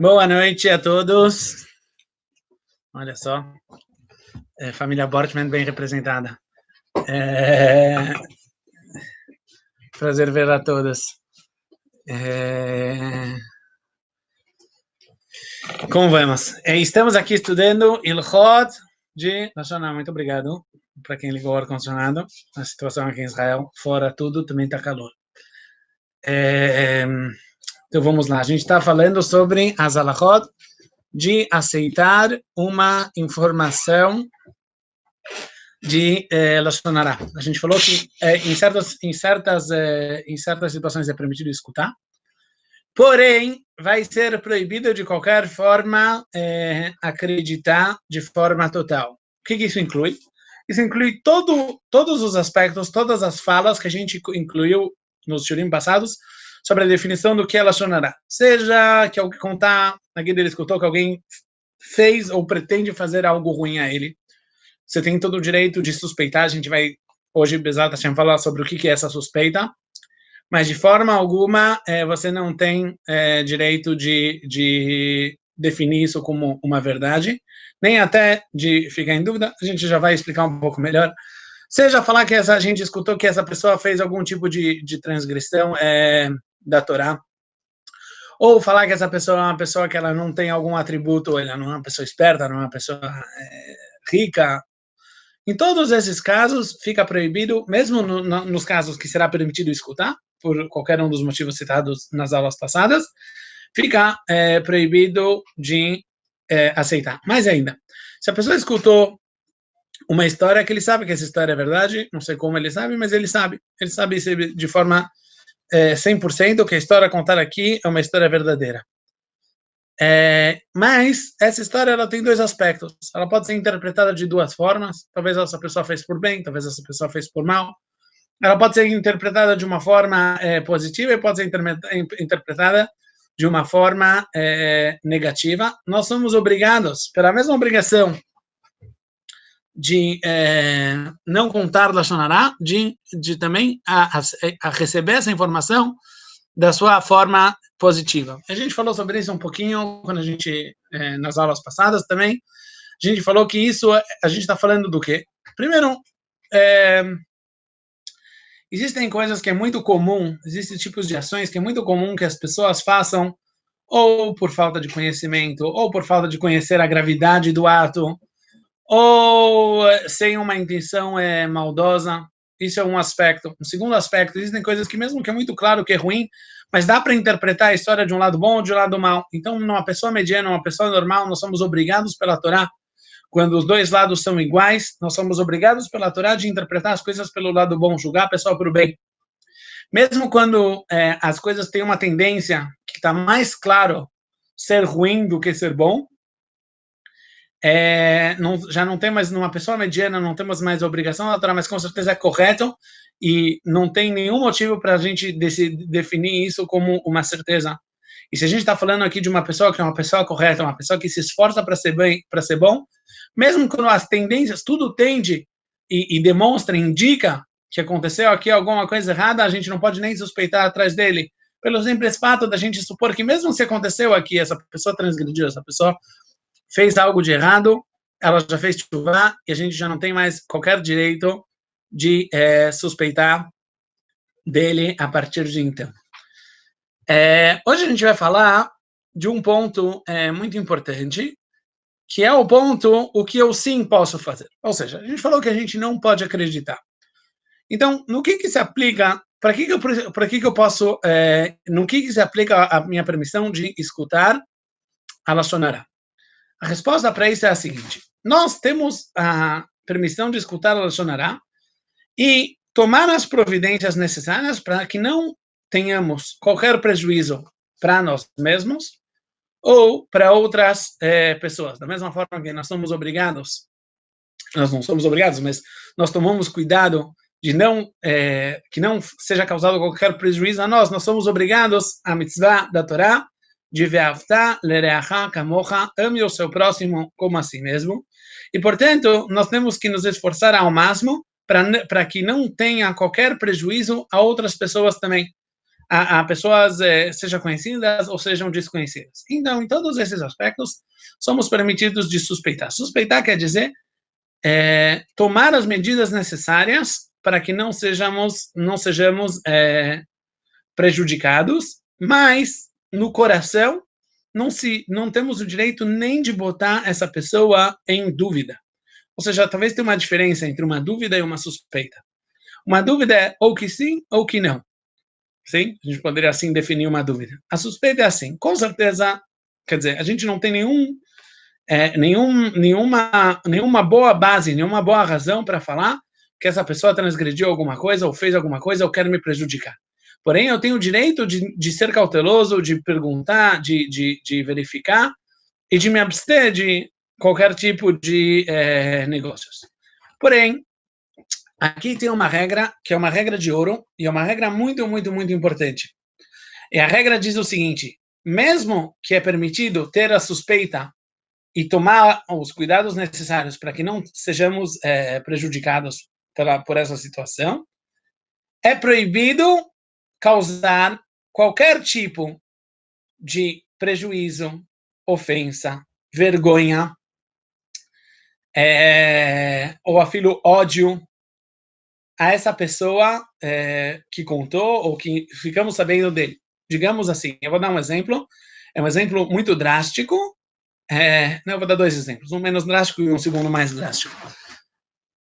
Boa noite a todos. Olha só, família Bortman bem representada. Prazer ver a todos. Como vamos? Estamos aqui estudando Ilhot de Lashon. Muito obrigado para quem ligou o ar-condicionado. A situação aqui em Israel, fora tudo, também está calor. Então vamos lá. A gente está falando sobre as halachot de aceitar uma informação de Lashon Hara. A gente falou que em certas situações é permitido escutar, porém vai ser proibido de qualquer forma acreditar de forma total. O que isso inclui? Isso inclui todos os aspectos, todas as falas que a gente incluiu nos shurim passados sobre a definição do que é Lashon Hara. Seja que alguém contar, na guia ele escutou que alguém fez ou pretende fazer algo ruim a ele. Você tem todo o direito de suspeitar. A gente vai hoje, Bezat Hashem, falar sobre o que é essa suspeita, mas de forma alguma você não tem direito de definir isso como uma verdade, nem até de ficar em dúvida. A gente já vai explicar um pouco melhor. Seja falar que a gente escutou que essa pessoa fez algum tipo de transgressão da Torá, ou falar que essa pessoa é uma pessoa que ela não tem algum atributo, ela não é uma pessoa esperta, não é uma pessoa rica. Em todos esses casos, fica proibido, mesmo nos casos que será permitido escutar, por qualquer um dos motivos citados nas aulas passadas, fica proibido de aceitar. Mais ainda, se a pessoa escutou uma história que ele sabe que essa história é verdade, não sei como ele sabe, mas ele sabe de forma 100% que a história contada aqui é uma história verdadeira. Mas essa história ela tem dois aspectos. Ela pode ser interpretada de duas formas. Talvez essa pessoa fez por bem, talvez essa pessoa fez por mal. Ela pode ser interpretada de uma forma positiva e pode ser interpretada de uma forma negativa. Nós somos obrigados, pela mesma obrigação de não contar Lashon Hara, de também a receber essa informação da sua forma positiva. A gente falou sobre isso um pouquinho quando a gente nas aulas passadas também. A gente falou que isso a gente está falando do quê? Primeiro, existem coisas que é muito comum, existem tipos de ações que é muito comum que as pessoas façam ou por falta de conhecimento, ou por falta de conhecer a gravidade do ato, ou sem uma intenção maldosa. Isso é um aspecto. Um segundo aspecto, existem coisas que mesmo que é muito claro que é ruim, mas dá para interpretar a história de um lado bom ou de um lado mal. Então, numa pessoa mediana, uma pessoa normal, nós somos obrigados pela Torá, quando os dois lados são iguais, nós somos obrigados pela Torá de interpretar as coisas pelo lado bom, julgar a pessoa para o bem. Mesmo quando as coisas têm uma tendência que está mais claro ser ruim do que ser bom, já não tem mais, numa pessoa mediana, não temos mais a obrigação da Torá, mas com certeza é correto e não tem nenhum motivo para a gente definir isso como uma certeza. E se a gente está falando aqui de uma pessoa que é uma pessoa correta, uma pessoa que se esforça para ser bem, para ser bom, mesmo quando as tendências, tudo tende e demonstra, indica que aconteceu aqui alguma coisa errada, a gente não pode nem suspeitar atrás dele, pelo simples fato da gente supor que mesmo se aconteceu aqui, essa pessoa transgrediu, essa pessoa fez algo de errado, ela já fez tshuva e a gente já não tem mais qualquer direito de suspeitar dele a partir de então. Hoje a gente vai falar de um ponto muito importante, que é o ponto o que eu sim posso fazer. Ou seja, a gente falou que a gente não pode acreditar. Então, no que se aplica, para que eu posso, no que se aplica a minha permissão de escutar a Lashon Hara? A resposta para isso é a seguinte: nós temos a permissão de escutar a Lashon Hara e tomar as providências necessárias para que não tenhamos qualquer prejuízo para nós mesmos ou para outras pessoas. Da mesma forma que nós somos obrigados, nós não somos obrigados, mas nós tomamos cuidado de que não seja causado qualquer prejuízo a nós somos obrigados à mitzvah da Torá, de ve'avta lereacha kamocha, ame o seu próximo como a si mesmo. E, portanto, nós temos que nos esforçar ao máximo para que não tenha qualquer prejuízo a outras pessoas também. a pessoas sejam conhecidas ou sejam desconhecidas. Então, em todos esses aspectos, somos permitidos de suspeitar. Suspeitar quer dizer tomar as medidas necessárias para que não sejamos prejudicados, mas no coração não temos o direito nem de botar essa pessoa em dúvida. Ou seja, talvez tenha uma diferença entre uma dúvida e uma suspeita. Uma dúvida é ou que sim ou que não. Sim? A gente poderia assim definir uma dúvida. A suspeita é assim, com certeza, quer dizer, a gente não tem nenhuma boa base, nenhuma boa razão para falar que essa pessoa transgrediu alguma coisa ou fez alguma coisa ou quer me prejudicar. Porém, eu tenho o direito de ser cauteloso, de perguntar, de verificar e de me abster de qualquer tipo de negócios. Porém, aqui tem uma regra, que é uma regra de ouro, e é uma regra muito, muito, muito importante. E a regra diz o seguinte, mesmo que é permitido ter a suspeita e tomar os cuidados necessários para que não sejamos prejudicados por essa situação, é proibido causar qualquer tipo de prejuízo, ofensa, vergonha, ou afilo ódio a essa pessoa que contou ou que ficamos sabendo dele. Digamos assim, eu vou dar um exemplo, é um exemplo muito drástico, não, eu vou dar dois exemplos, um menos drástico e um segundo mais drástico.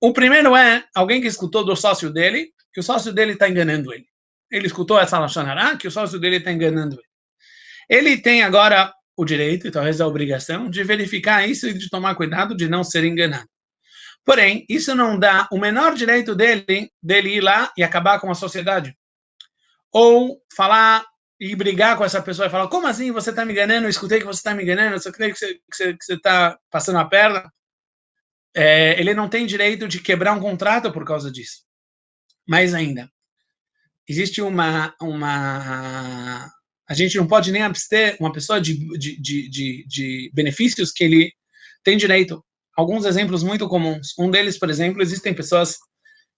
O primeiro é alguém que escutou do sócio dele, que o sócio dele está enganando ele. Ele escutou essa lashon hará, que o sócio dele está enganando ele. Ele tem agora o direito, e talvez a obrigação, de verificar isso e de tomar cuidado de não ser enganado. Porém, isso não dá o menor direito dele ir lá e acabar com a sociedade. Ou falar e brigar com essa pessoa e falar, como assim você está me enganando? Eu escutei que você está me enganando, eu escutei que você está passando a perna. Ele não tem direito de quebrar um contrato por causa disso. Mais ainda, existe a gente não pode nem abster uma pessoa de benefícios que ele tem direito. Alguns exemplos muito comuns. Um deles, por exemplo, existem pessoas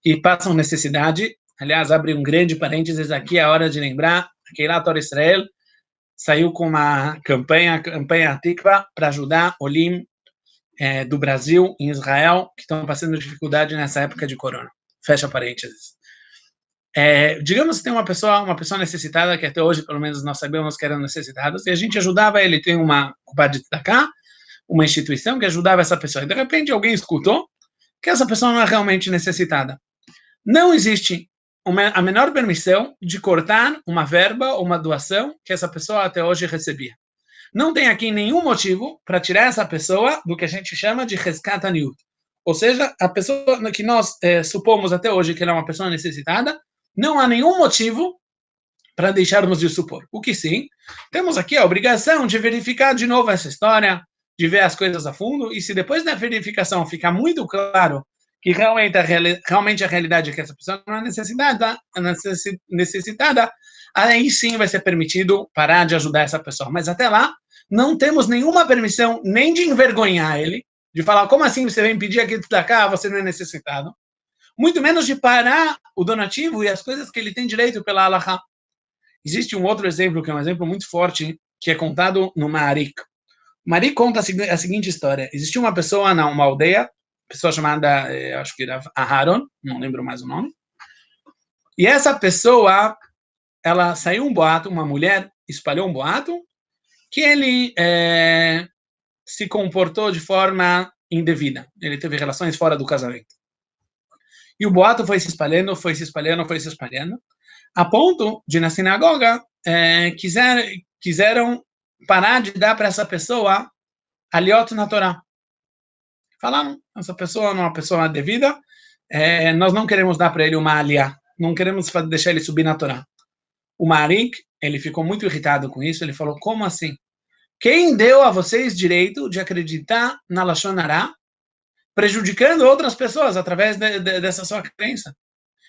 que passam necessidade. Aliás, abre um grande parênteses aqui, é a hora de lembrar, que lá Torah Israel saiu com uma campanha Tikva, para ajudar Olim do Brasil em Israel, que estão passando dificuldade nessa época de corona. Fecha parênteses. Digamos que tem uma pessoa necessitada, que até hoje, pelo menos, nós sabemos que eram necessitados, e a gente ajudava ele, tem uma Kupat de Tzedakah, uma instituição que ajudava essa pessoa. E, de repente, alguém escutou que essa pessoa não é realmente necessitada. Não existe a menor permissão de cortar uma verba ou uma doação que essa pessoa até hoje recebia. Não tem aqui nenhum motivo para tirar essa pessoa do que a gente chama de Hezkat Aniut. Ou seja, a pessoa que nós supomos até hoje que ela é uma pessoa necessitada, não há nenhum motivo para deixarmos de supor. O que sim, temos aqui a obrigação de verificar de novo essa história, de ver as coisas a fundo, e se depois da verificação ficar muito claro que realmente a realidade é que essa pessoa não é necessitada, aí sim vai ser permitido parar de ajudar essa pessoa. Mas até lá, não temos nenhuma permissão nem de envergonhar ele, de falar, como assim você vem pedir aqui da cá, você não é necessitado? Muito menos de parar o donativo e as coisas que ele tem direito pela Halakha. Existe um outro exemplo, que é um exemplo muito forte, que é contado no Ma'arik. O Ma'arik conta a seguinte história. Existia uma pessoa numa aldeia, pessoa chamada, acho que era Aharon, não lembro mais o nome. E essa pessoa, ela saiu um boato, uma mulher espalhou um boato, que ele se comportou de forma indevida. Ele teve relações fora do casamento. E o boato foi se espalhando, a ponto de, na sinagoga, quiseram parar de dar para essa pessoa aliot na Torá. Falaram, essa pessoa não é uma pessoa devida, nós não queremos dar para ele uma aliá, não queremos deixar ele subir na Torá. O Ma'arik, ele ficou muito irritado com isso, ele falou, como assim? Quem deu a vocês direito de acreditar na lashon hará, prejudicando outras pessoas através dessa sua crença?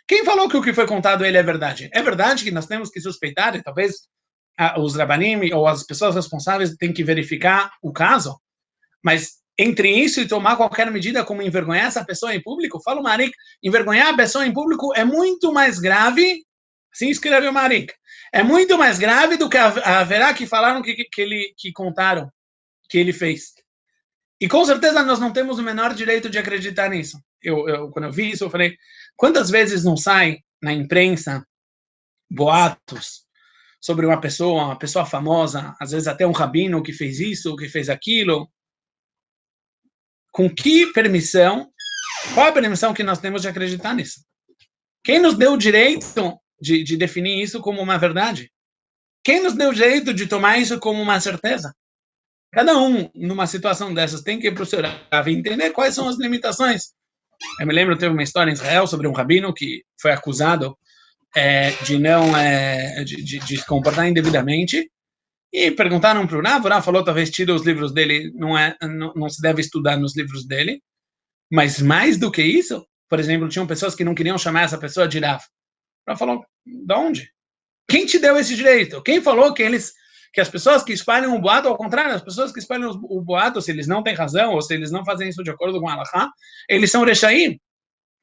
Quem falou que o que foi contado a ele é verdade? É verdade que nós temos que suspeitar, e talvez os rabanim ou as pessoas responsáveis têm que verificar o caso, mas entre isso e tomar qualquer medida como envergonhar essa pessoa em público, fala o Ma'arik, envergonhar a pessoa em público é muito mais grave, assim escreve o Ma'arik, É muito mais grave do que a Averá que falaram que contaram, que ele fez. E com certeza nós não temos o menor direito de acreditar nisso. Quando eu vi isso, eu falei, quantas vezes não sai na imprensa boatos sobre uma pessoa famosa, às vezes até um rabino que fez isso, que fez aquilo. Com que permissão? Qual a permissão que nós temos de acreditar nisso? Quem nos deu o direito de definir isso como uma verdade? Quem nos deu o direito de tomar isso como uma certeza? Cada um, numa situação dessas, tem que ir para o seu Rav e entender quais são as limitações. Eu me lembro, teve uma história em Israel sobre um rabino que foi acusado de não de se comportar indevidamente, e perguntaram para o Rav, o Rav falou, talvez tire os livros dele, não se deve estudar nos livros dele, mas mais do que isso, por exemplo, tinham pessoas que não queriam chamar essa pessoa de Rav. O Rav falou, de onde? Quem te deu esse direito? Quem falou que as pessoas que espalham o boato, ao contrário, as pessoas que espalham o boato, se eles não têm razão, ou se eles não fazem isso de acordo com a Halakha, eles são rechaim?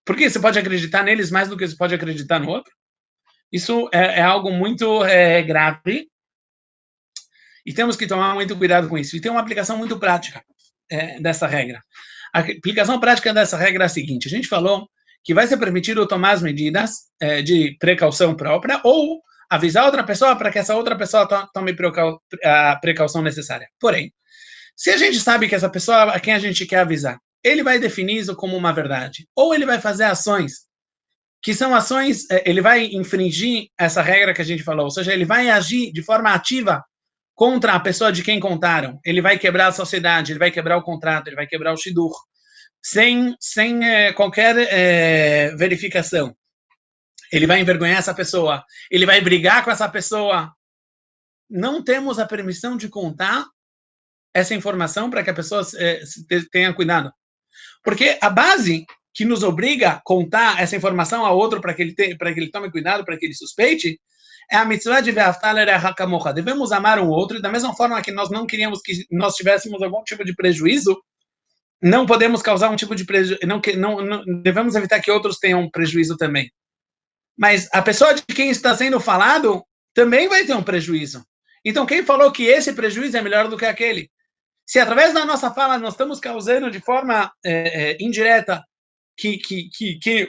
Por que você pode acreditar neles mais do que você pode acreditar no outro? Isso é algo muito grave, e temos que tomar muito cuidado com isso. E tem uma aplicação muito prática dessa regra. A aplicação prática dessa regra é a seguinte: a gente falou que vai ser permitido tomar as medidas de precaução própria ou avisar outra pessoa para que essa outra pessoa tome a precaução necessária. Porém, se a gente sabe que essa pessoa a quem a gente quer avisar, ele vai definir isso como uma verdade, ou ele vai fazer ações que são ações, ele vai infringir essa regra que a gente falou, ou seja, ele vai agir de forma ativa contra a pessoa de quem contaram, ele vai quebrar a sociedade, ele vai quebrar o contrato, ele vai quebrar o shidur, sem qualquer verificação. Ele vai envergonhar essa pessoa, ele vai brigar com essa pessoa. Não temos a permissão de contar essa informação para que a pessoa tenha cuidado. Porque a base que nos obriga a contar essa informação a outro para que ele tome cuidado, para que ele suspeite, é a mitzvah de ve'aftal lerecha kamocha. Devemos amar um outro, e da mesma forma que nós não queríamos que nós tivéssemos algum tipo de prejuízo, não podemos causar um tipo de prejuízo, não devemos evitar que outros tenham prejuízo também. Mas a pessoa de quem está sendo falado também vai ter um prejuízo. Então, quem falou que esse prejuízo é melhor do que aquele? Se através da nossa fala nós estamos causando de forma indireta que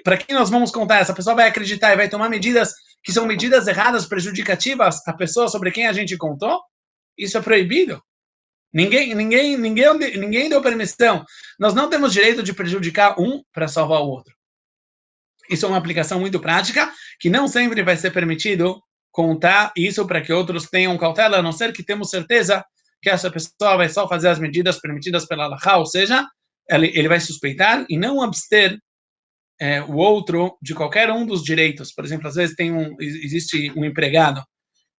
para quem nós vamos contar, essa pessoa vai acreditar e vai tomar medidas que são medidas erradas, prejudicativas à pessoa sobre quem a gente contou, isso é proibido. Ninguém deu permissão. Nós não temos direito de prejudicar um para salvar o outro. Isso é uma aplicação muito prática, que não sempre vai ser permitido contar isso para que outros tenham cautela, a não ser que temos certeza que essa pessoa vai só fazer as medidas permitidas pela Halakha, ou seja, ele vai suspeitar e não abster o outro de qualquer um dos direitos. Por exemplo, às vezes existe um empregado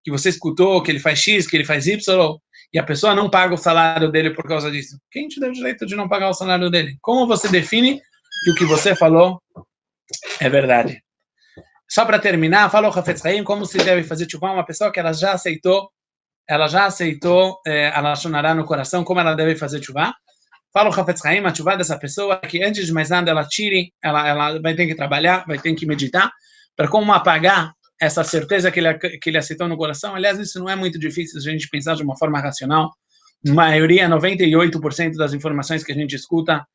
que você escutou que ele faz X, que ele faz Y, e a pessoa não paga o salário dele por causa disso. Quem te deu o direito de não pagar o salário dele? Como você define que o que você falou é verdade? Só para terminar, fala o Hafetz Haim como se deve fazer tshuva uma pessoa que ela já aceitou a Lashon Hará no coração, como ela deve fazer tshuva. Fala o Hafetz Haim, a tshuva dessa pessoa, que antes de mais nada ela ela vai ter que trabalhar, vai ter que meditar, para como apagar essa certeza que ele aceitou no coração. Aliás, isso não é muito difícil se a gente pensar de uma forma racional. A maioria, 98% das informações que a gente escuta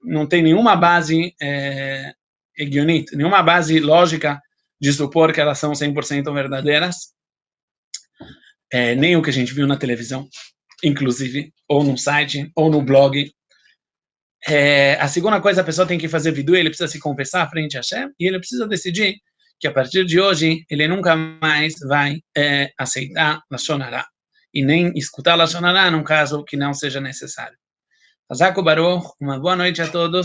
não tem nenhuma base nenhuma base lógica de supor que elas são 100% verdadeiras, nem o que a gente viu na televisão, inclusive, ou no site, ou no blog. A segunda coisa, a pessoa tem que fazer vidu, ele precisa se confessar frente a Hashem, e ele precisa decidir que a partir de hoje, ele nunca mais vai aceitar Lashon Hará, e nem escutar Lashon Hará num caso que não seja necessário. Hazak Baruch, uma boa noite a todos.